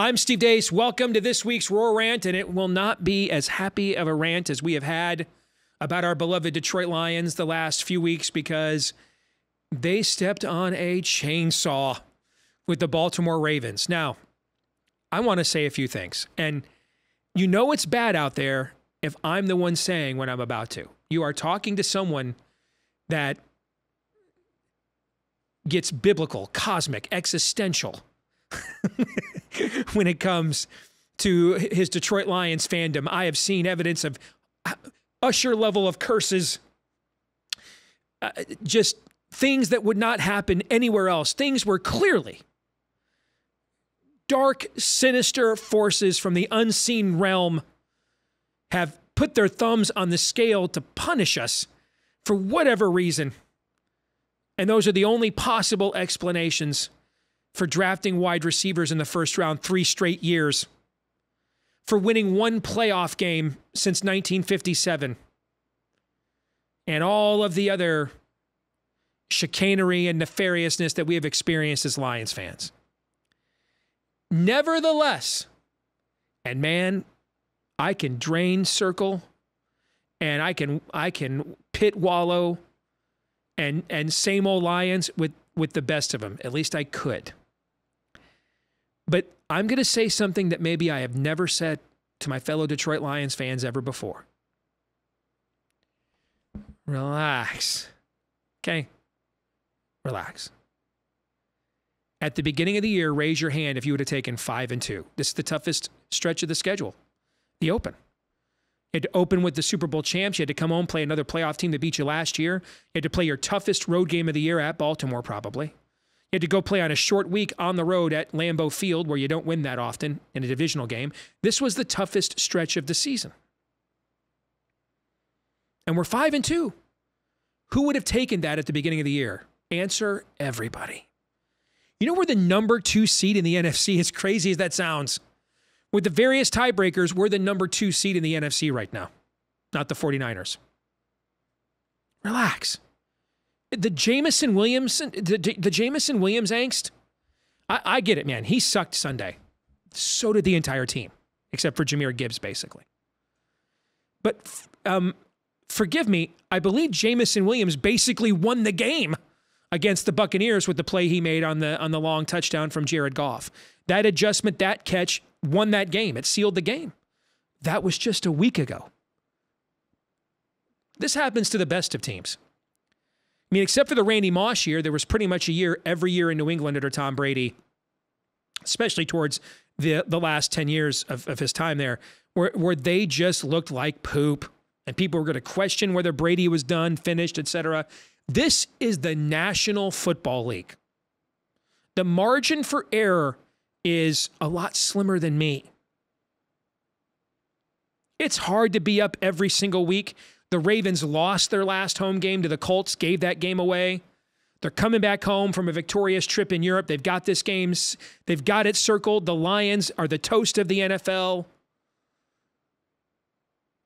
I'm Steve Deace. Welcome to this week's Roar Rant, and it will not be as happy of a rant as we have had about our beloved Detroit Lions the last few weeks because they stepped on a chainsaw with the Baltimore Ravens. Now, I want to say a few things, and you know it's bad out there if I'm the one saying what I'm about to. You are talking to someone that gets biblical, cosmic, existential when it comes to his Detroit Lions fandom. I have seen evidence of Usher level of curses, just things that would not happen anywhere else. Things where clearly dark, sinister forces from the unseen realm have put their thumbs on the scale to punish us for whatever reason. And those are the only possible explanations for drafting wide receivers in the first round 3 straight years, for winning 1 playoff game since 1957, and all of the other chicanery and nefariousness that we have experienced as Lions fans. Nevertheless, and man, I can drain circle, and I can pit wallow and same old Lions with the best of them. At least I could. But I'm going to say something that maybe I have never said to my fellow Detroit Lions fans ever before. Relax. Okay? Relax. At the beginning of the year, raise your hand if you would have taken 5-2. This is the toughest stretch of the schedule. The Open. You had to open with the Super Bowl champs. You had to come home, play another playoff team that beat you last year. You had to play your toughest road game of the year at Baltimore, probably. You had to go play on a short week on the road at Lambeau Field, where you don't win that often in a divisional game. This was the toughest stretch of the season. And we're 5-2. Who would have taken that at the beginning of the year? Answer, everybody. You know, we're the number 2 seed in the NFC, as crazy as that sounds. With the various tiebreakers, we're the number 2 seed in the NFC right now, not the 49ers. Relax. The Jameson Williams angst, I get it, man. He sucked Sunday. So did the entire team, except for Jahmyr Gibbs, basically. But forgive me, I believe Jameson Williams basically won the game against the Buccaneers with the play he made on the long touchdown from Jared Goff. That adjustment, that catch, won that game. It sealed the game. That was just a week ago. This happens to the best of teams. I mean, except for the Randy Moss year, there was pretty much a year every year in New England under Tom Brady, especially towards the last 10 years of his time there, where they just looked like poop, and people were going to question whether Brady was done, finished, etc. This is the National Football League. The margin for error is a lot slimmer than me. It's hard to be up every single week. The Ravens lost their last home game to the Colts, gave that game away. They're coming back home from a victorious trip in Europe. They've got this game. They've got it circled. The Lions are the toast of the NFL.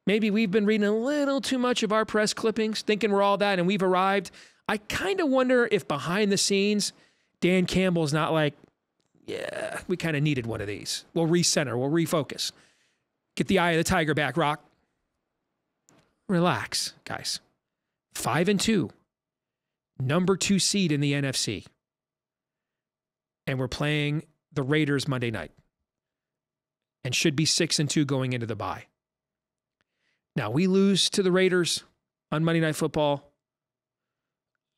Maybe we've been reading a little too much of our press clippings, thinking we're all that, and we've arrived. I kind of wonder if behind the scenes, Dan Campbell's not like, yeah, we kind of needed one of these. We'll recenter. We'll refocus. Get the eye of the tiger back, Rock. Relax, guys. 5-2. Number 2 seed in the NFC. And we're playing the Raiders Monday night. And should be 6-2 going into the bye. Now, we lose to the Raiders on Monday Night Football.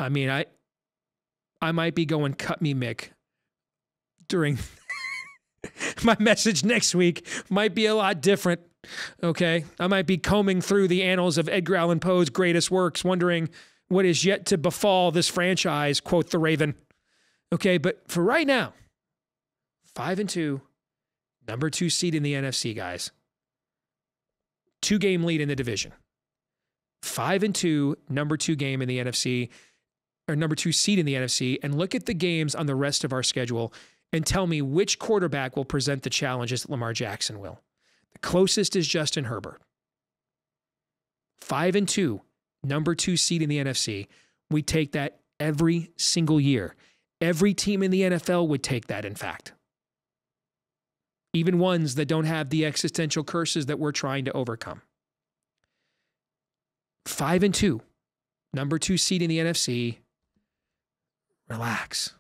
I mean, I might be going cut me, Mick, during my message next week. Might be a lot different. Okay, I might be combing through the annals of Edgar Allan Poe's greatest works, wondering what is yet to befall this franchise, quote the Raven. Okay, but for right now, 5-2, number 2 seed in the NFC, guys. 2-game lead in the division. 5-2, number 2 game in the NFC, or number 2 seed in the NFC, and look at the games on the rest of our schedule and tell me which quarterback will present the challenges that Lamar Jackson will. The closest is Justin Herbert. 5-2, number 2 seed in the NFC. We take that every single year. Every team in the NFL would take that, in fact. even ones that don't have the existential curses that we're trying to overcome. 5-2, number 2 seed in the NFC. Relax.